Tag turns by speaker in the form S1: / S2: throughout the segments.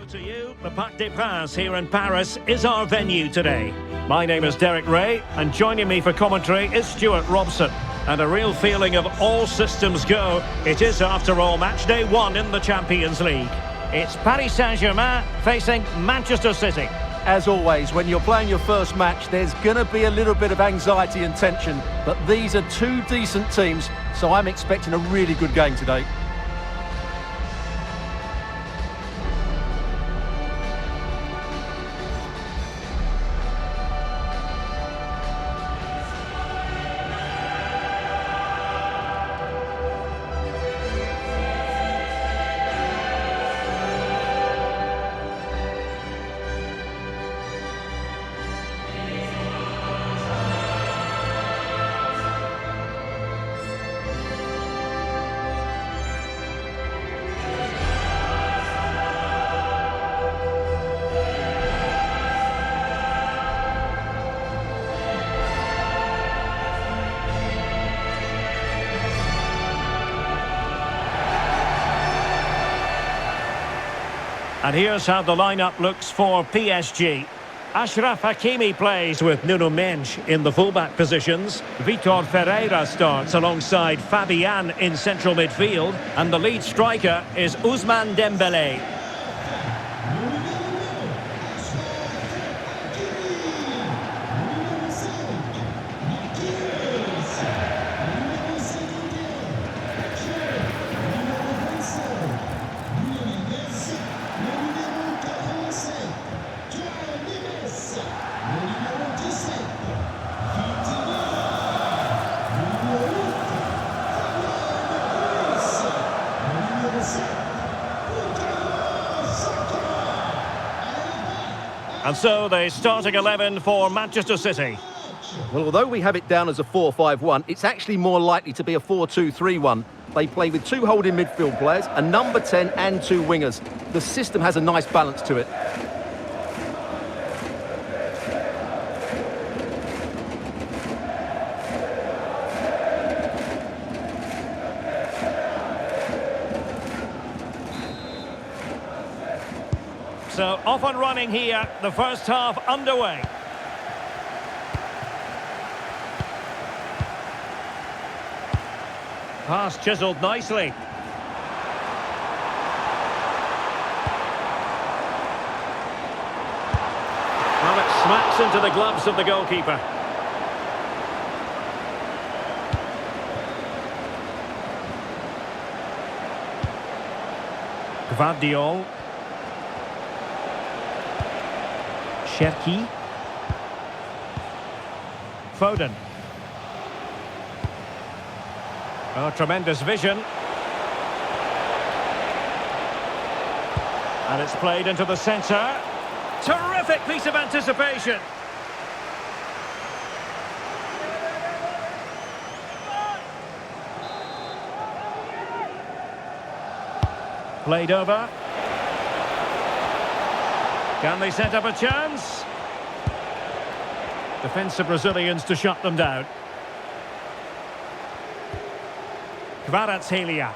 S1: to you. The Parc des Princes here in Paris is our venue today. My name is Derek Ray, and joining me for commentary is Stuart Robson. And a real feeling of all systems go. It is, after all, match day 1 in the Champions League. It's Paris Saint-Germain facing Manchester City.
S2: As always, when you're playing your first match, there's going to be a little bit of anxiety and tension. But these are two decent teams, so I'm expecting a really good game today.
S1: And here's how the lineup looks for PSG. Achraf Hakimi plays with Nuno Mendes in the fullback positions. Vitor Ferreira starts alongside Fabian in central midfield. And the lead striker is Ousmane Dembélé. And so the starting 11 for Manchester City.
S2: Well, although we have it down as a 4-5-1, it's actually more likely to be a 4-2-3-1. They play with two holding midfield players, a number 10 and two wingers. The system has a nice balance to it.
S1: So off and running here, the first half underway. Pass chiselled nicely. Well, it smacks into the gloves of the goalkeeper. Gvardiol. Cherki. Foden. Oh, tremendous vision. And it's played into the centre. Terrific piece of anticipation. Played over. Can they set up a chance? Defensive Brazilians to shut them down. Kvaratskhelia.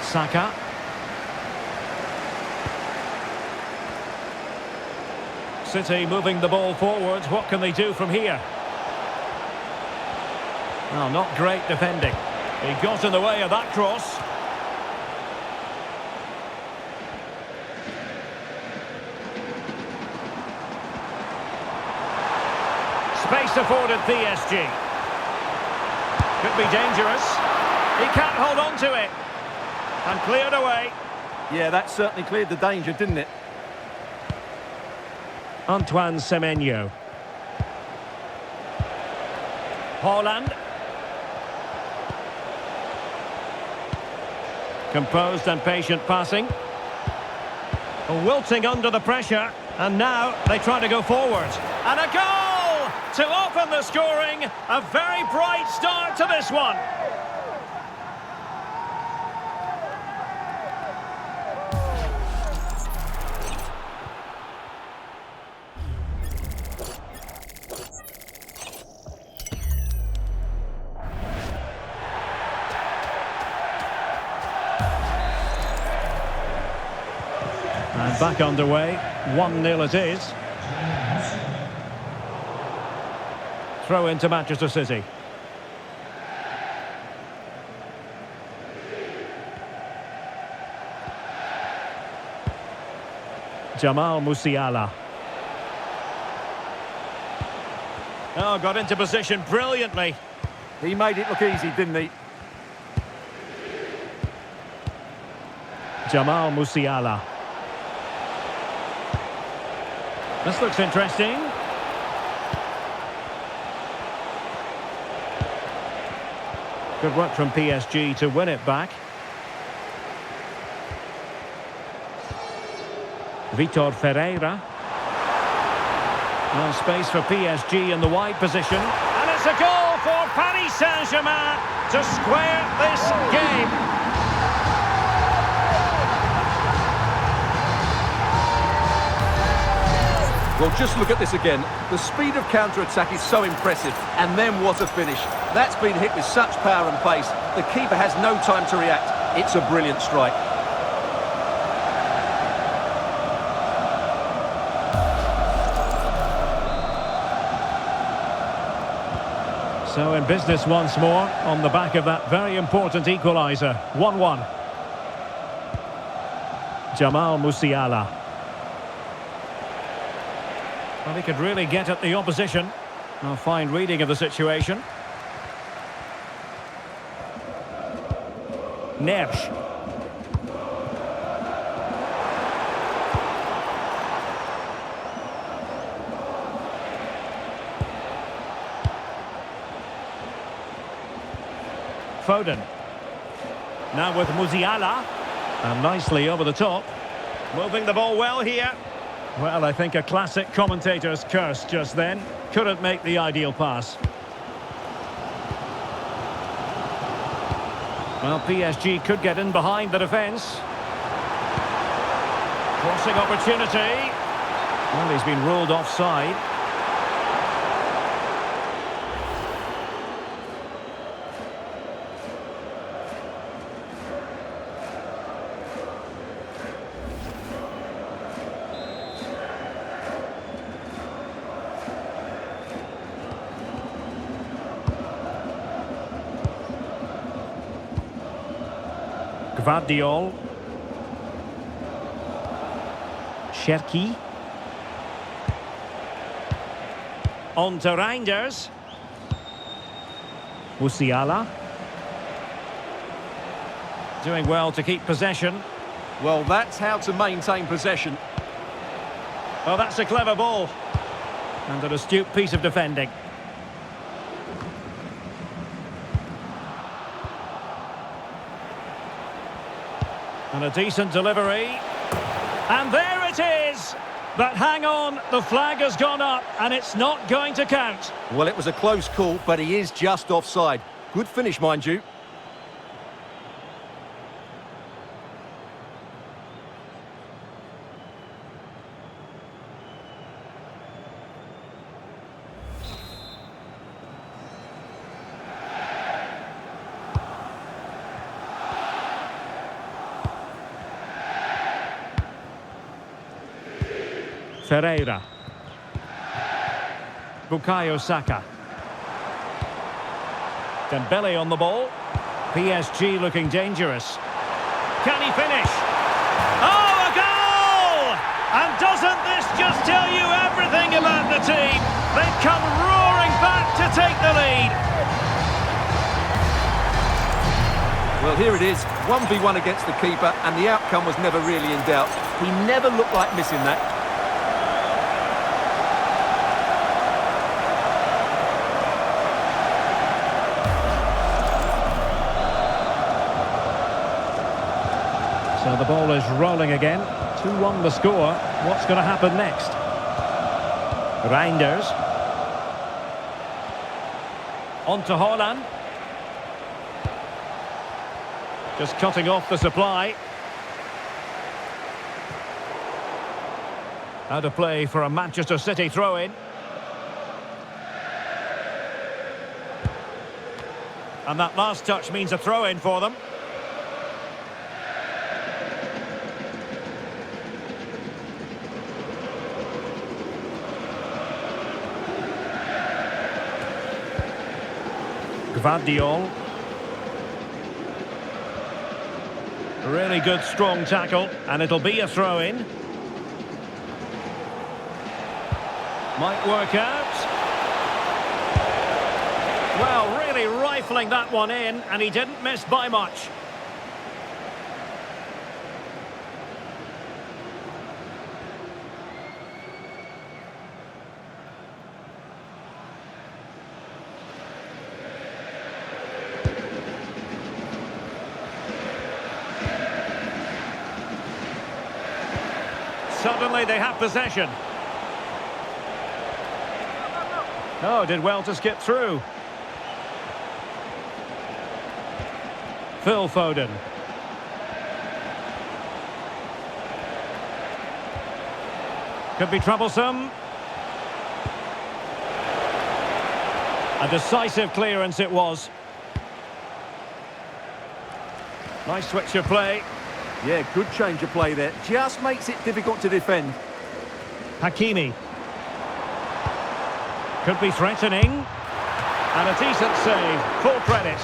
S1: Saka. City moving the ball forward. What can they do from here? Well, not great defending. He got in the way of that cross. Space afforded PSG. Could be dangerous. He can't hold on to it. And cleared away.
S2: Yeah, that certainly cleared the danger, didn't it?
S1: Antoine Semenyo. Haaland. Composed and patient passing. Wilting under the pressure. And now they try to go forward. And a goal! To open the scoring, a very bright start to this one. And back underway, 1-0 it is. Throw into Manchester City. Jamal Musiala. Oh, got into position brilliantly.
S2: He made it look easy, didn't he?
S1: Jamal Musiala. This looks interesting. Good work from PSG to win it back. Vitor Ferreira. No space for PSG in the wide position. And it's a goal for Paris Saint-Germain to square this game.
S2: Well, just look at this again. The speed of counter-attack is so impressive. And then what a finish. That's been hit with such power and pace. The keeper has no time to react. It's a brilliant strike.
S1: So in business once more on the back of that very important equaliser. 1-1. Jamal Musiala. Well, he could really get at the opposition. A fine reading of the situation. Neves. Foden. Now with Musiala. And nicely over the top. Moving the ball well here. Well, I think a classic commentator's curse just then. Couldn't make the ideal pass. Well, PSG could get in behind the defence. Crossing opportunity. Well, he's been ruled offside. Gvardiol. Cherki. On to Reinders. Musiala. Doing well to keep possession.
S2: Well, that's how to maintain possession.
S1: Well, that's a clever ball. And an astute piece of defending. And a decent delivery. And there it is! But hang on, the flag has gone up and it's not going to count.
S2: Well, it was a close call, but he is just offside. Good finish, mind you.
S1: Ferreira. Bukayo Saka. Dembele on the ball. PSG looking dangerous. Can he finish? Oh, a goal! And doesn't this just tell you everything about the team? They've come roaring back to take the lead.
S2: Well, here it is, 1v1 against the keeper, and the outcome was never really in doubt. He never looked like missing that.
S1: So the ball is rolling again. 2-1 the score. What's going to happen next? Reinders. On to Haaland. Just cutting off the supply. Out of play for a Manchester City throw-in. And that last touch means a throw-in for them. Gvardiol. Really good, strong tackle, and it'll be a throw-in. Might work out. Well, really rifling that one in, and he didn't miss by much. Suddenly they have possession. Oh, did well to skip through. Phil Foden. Could be troublesome. A decisive clearance it was. Nice switch of play.
S2: Yeah, good change of play there. Just makes it difficult to defend.
S1: Hakimi. Could be threatening. And a decent save. Full credit.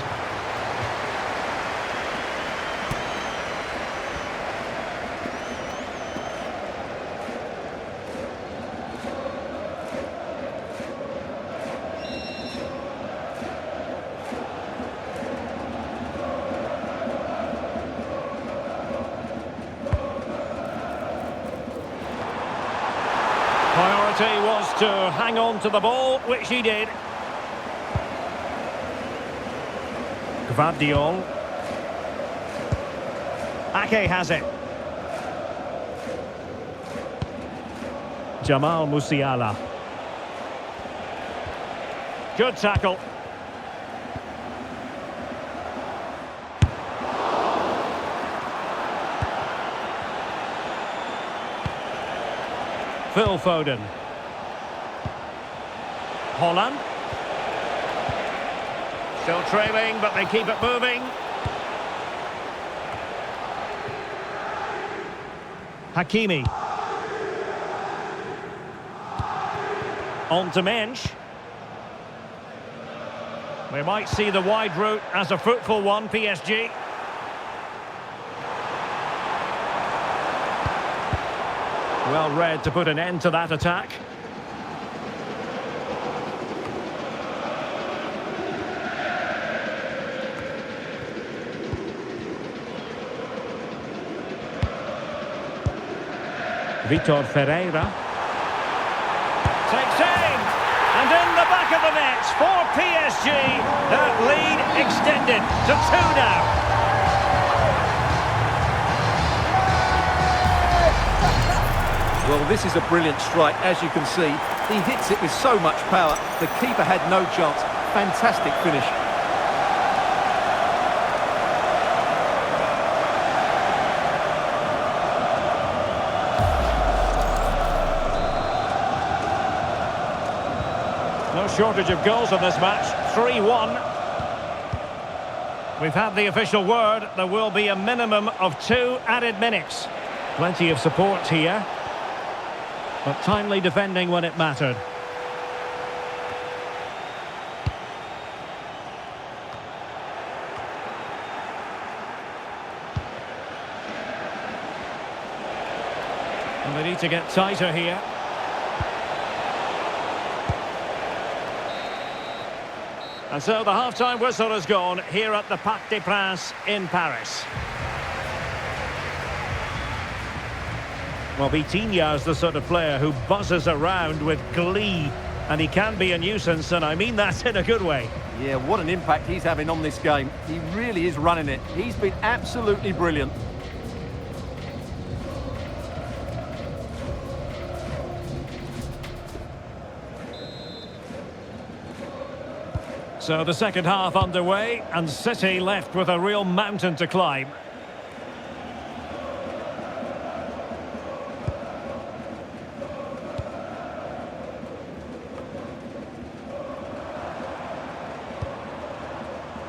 S1: Priority was to hang on to the ball, which he did. Gvardiol. Ake has it. Jamal Musiala. Good tackle. Phil Foden. Holland. Still trailing, but they keep it moving. Hakimi. On to Mensch. We might see the wide route as a fruitful one, PSG. Well read to put an end to that attack. Vitor Ferreira. Takes aim! And in the back of the net for PSG. That lead extended to 2 now.
S2: Well, this is a brilliant strike, as you can see. He hits it with so much power. The keeper had no chance. Fantastic finish.
S1: No shortage of goals in this match. 3-1. We've had the official word. There will be a minimum of 2 added minutes. Plenty of support here, but timely defending when it mattered. And they need to get tighter here. And so the half-time whistle has gone here at the Parc des Princes in Paris. Well, Vitinha's the sort of player who buzzes around with glee, and he can be a nuisance, and I mean that in a good way.
S2: Yeah, what an impact he's having on this game. He really is running it. He's been absolutely brilliant.
S1: So the second half underway, and City left with a real mountain to climb.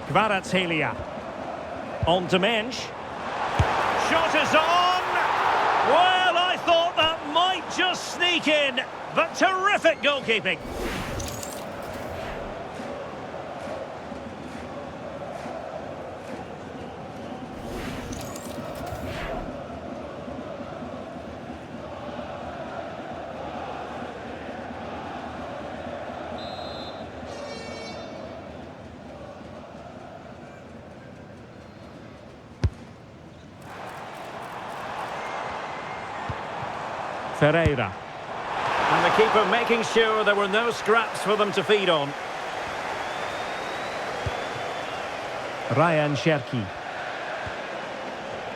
S1: Kvaratskhelia. On to Mensch. Shot is on! Well, I thought that might just sneak in, but terrific goalkeeping. Ferreira. And the keeper making sure there were no scraps for them to feed on. Ryan Cherki.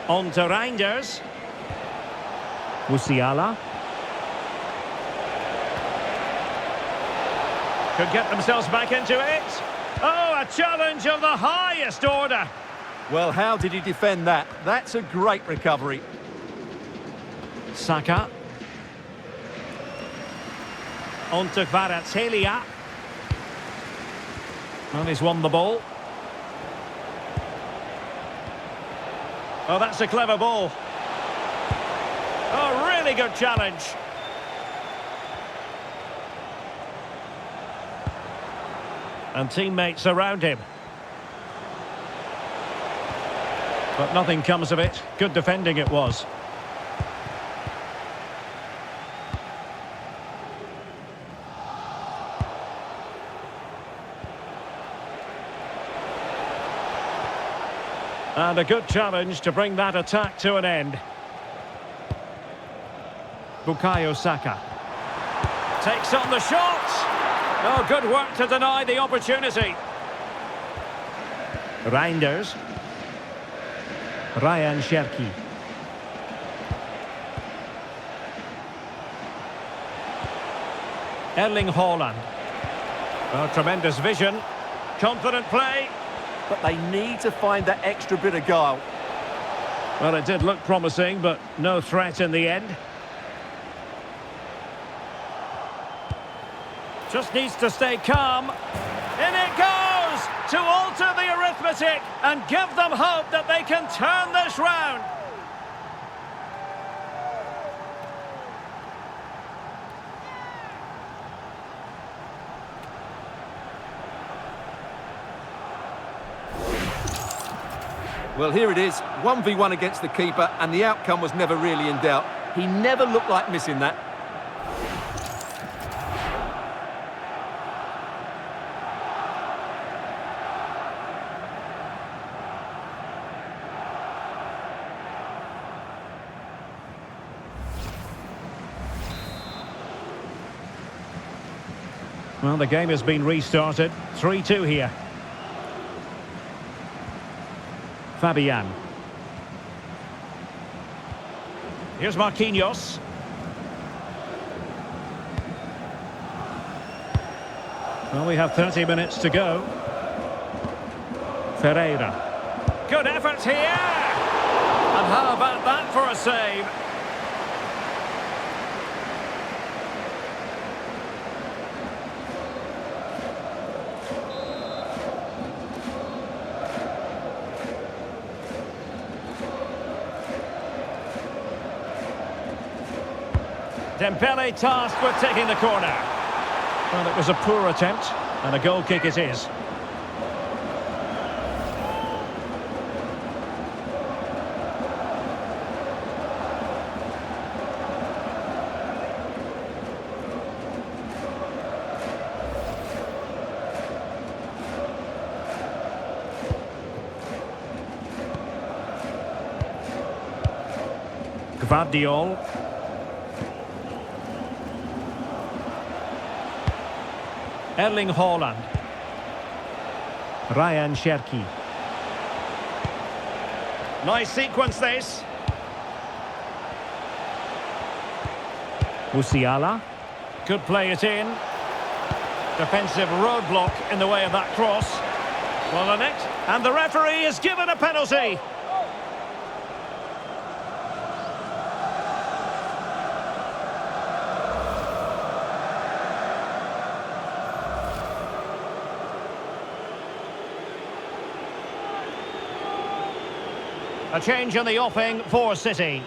S1: On to Reinders. Musiala. Could get themselves back into it. Oh, a challenge of the highest order.
S2: Well, how did he defend that? That's a great recovery.
S1: Saka. On to Kvaratskhelia. And he's won the ball. Oh, that's a clever ball. Oh, really good challenge. And teammates around him. But nothing comes of it. Good defending it was. And a good challenge to bring that attack to an end. Bukayo Saka. Takes on the shot. Oh, good work to deny the opportunity. Reinders. Ryan Cherki. Erling Haaland. Oh, tremendous vision. Confident play.
S2: But they need to find that extra bit of guile.
S1: Well, it did look promising, but no threat in the end. Just needs to stay calm. In it goes! To alter the arithmetic and give them hope that they can turn this round.
S2: Well, here it is, 1v1 against the keeper, and the outcome was never really in doubt. He never looked like missing that.
S1: Well, the game has been restarted. 3-2 here. Fabian. Here's Marquinhos. Well, we have 30 minutes to go. Ferreira. Good effort here! And how about that for a save? Dembele tasked with taking the corner. Well, it was a poor attempt, and a goal kick it is. Gvardiol. Erling Haaland. Ryan Cherki. Nice sequence this. Musiala. Could play it in. Defensive roadblock in the way of that cross. Well on it. And the referee is given a penalty. A change in the offing for City.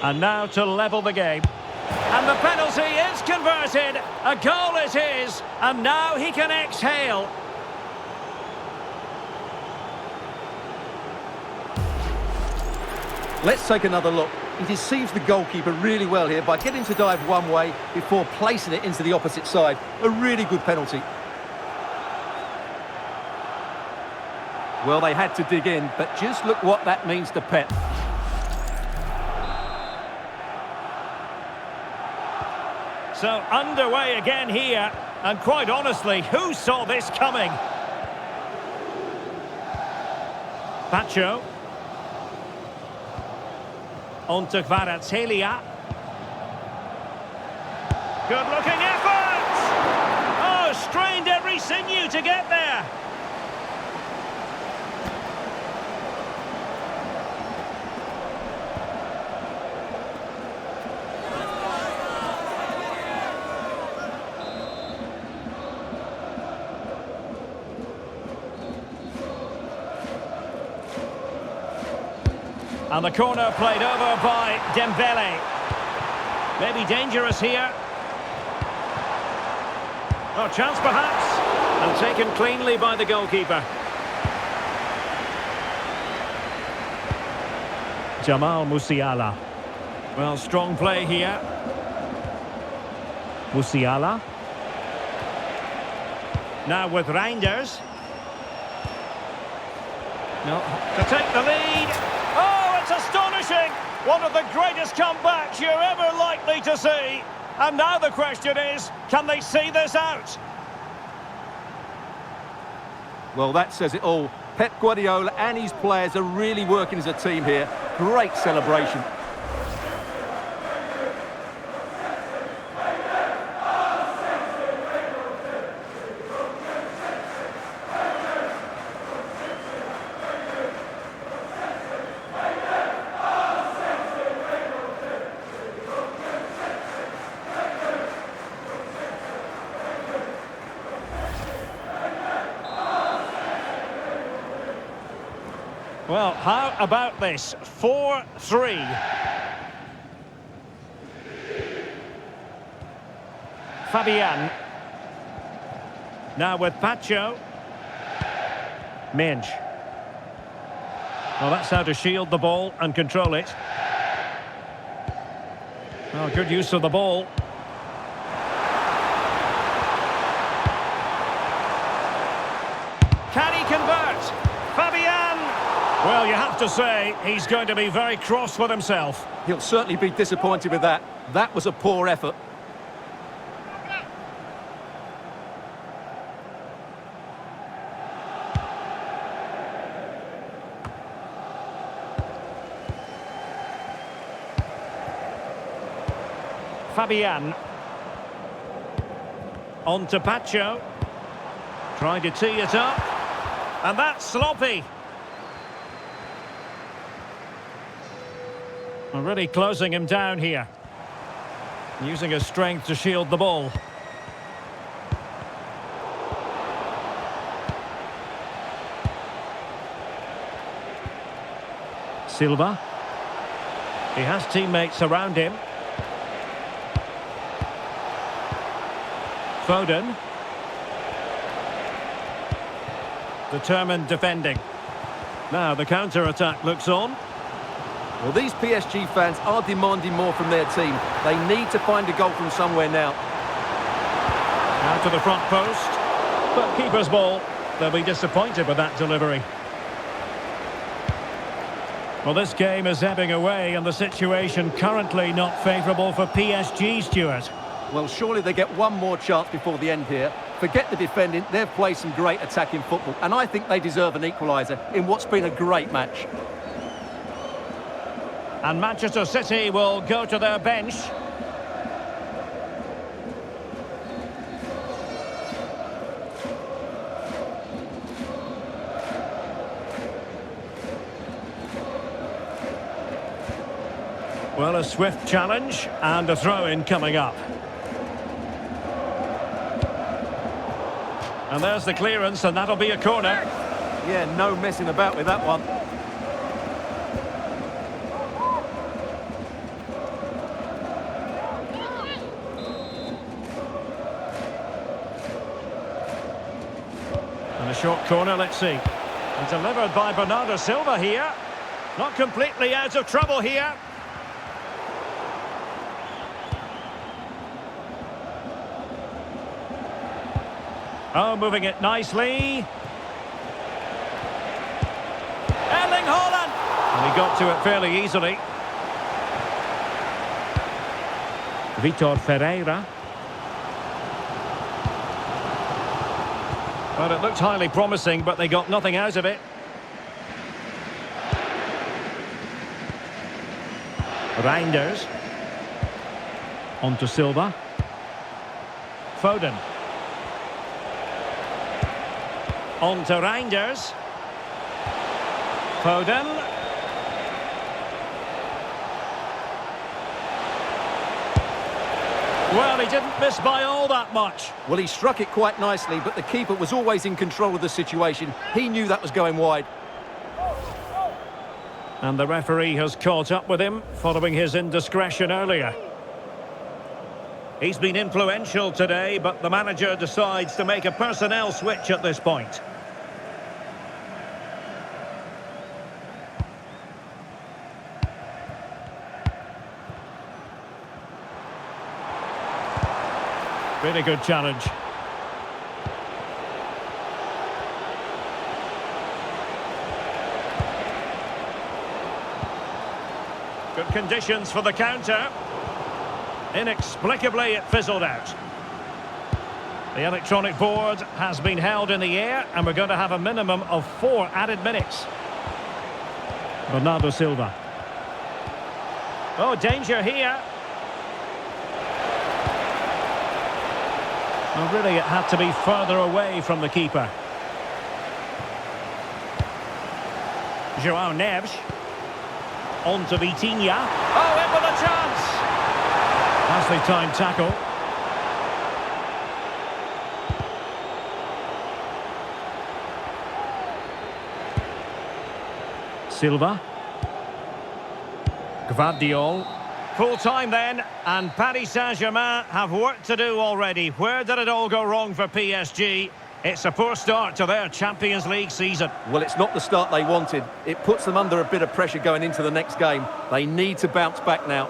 S1: And now to level the game. And the penalty is converted. A goal it is. And now he can exhale.
S2: Let's take another look. He deceives the goalkeeper really well here by getting to dive one way before placing it into the opposite side. A really good penalty. Well, they had to dig in, but just look what that means to Pep.
S1: So underway again here, and quite honestly, who saw this coming? Pacho. On to Kvaratskhelia. Good looking effort! Oh, strained every sinew to get there. And the corner played over by Dembele. Maybe dangerous here. Oh, chance perhaps. And taken cleanly by the goalkeeper. Jamal Musiala. Well, strong play here. Musiala. Now with Reinders. No, to take the lead. Oh, it's astonishing! One of the greatest comebacks you're ever likely to see. And now the question is, can they see this out?
S2: Well, that says it all. Pep Guardiola and his players are really working as a team here. Great celebration.
S1: Well, how about this? 4-3. Fabian. Now with Pacho. Minge. Well, that's how to shield the ball and control it. Well, good use of the ball. Can he convert? Fabian! Well, you have to say, he's going to be very cross with himself.
S2: He'll certainly be disappointed with that. That was a poor effort.
S1: Fabian. On to Pacho. Trying to tee it up. And that's sloppy. Already closing him down here. Using his strength to shield the ball. Silva. He has teammates around him. Foden. Determined defending. Now the counter-attack looks on.
S2: Well, these PSG fans are demanding more from their team. They need to find a goal from somewhere now.
S1: Now to the front post. But keeper's ball. They'll be disappointed with that delivery. Well, this game is ebbing away and the situation currently not favourable for PSG, Stuart.
S2: Well, surely they get one more chance before the end here. Forget the defending, they've played some great attacking football, and I think they deserve an equaliser in what's been a great match.
S1: And Manchester City will go to their bench. Well, a swift challenge and a throw-in coming up. And there's the clearance, and that'll be a corner.
S2: Yeah, no messing about with that one.
S1: And a short corner, let's see. And delivered by Bernardo Silva here. Not completely out of trouble here. Oh, moving it nicely. Erling Haaland! And he got to it fairly easily. Vitor Ferreira. Well, it looked highly promising, but they got nothing out of it. Reinders. On to Silva. Foden. On to Reinders. Foden. Well, he didn't miss by all that much.
S2: Well, he struck it quite nicely, but the keeper was always in control of the situation. He knew that was going wide.
S1: And the referee has caught up with him following his indiscretion earlier. He's been influential today, but the manager decides to make a personnel switch at this point. Really good challenge. Good conditions for the counter. Inexplicably, it fizzled out. The electronic board has been held in the air, and we're going to have a minimum of 4 added minutes. Bernardo Silva. Oh, danger here. Well, really, it had to be further away from the keeper. João Neves. On to Vitinha. Oh, in with a chance! Nicely timed tackle. Silva. Gvardiol. Full time then, and Paris Saint-Germain have work to do already. Where did it all go wrong for PSG? It's a poor start to their Champions League season.
S2: Well, it's not the start they wanted. It puts them under a bit of pressure going into the next game. They need to bounce back now.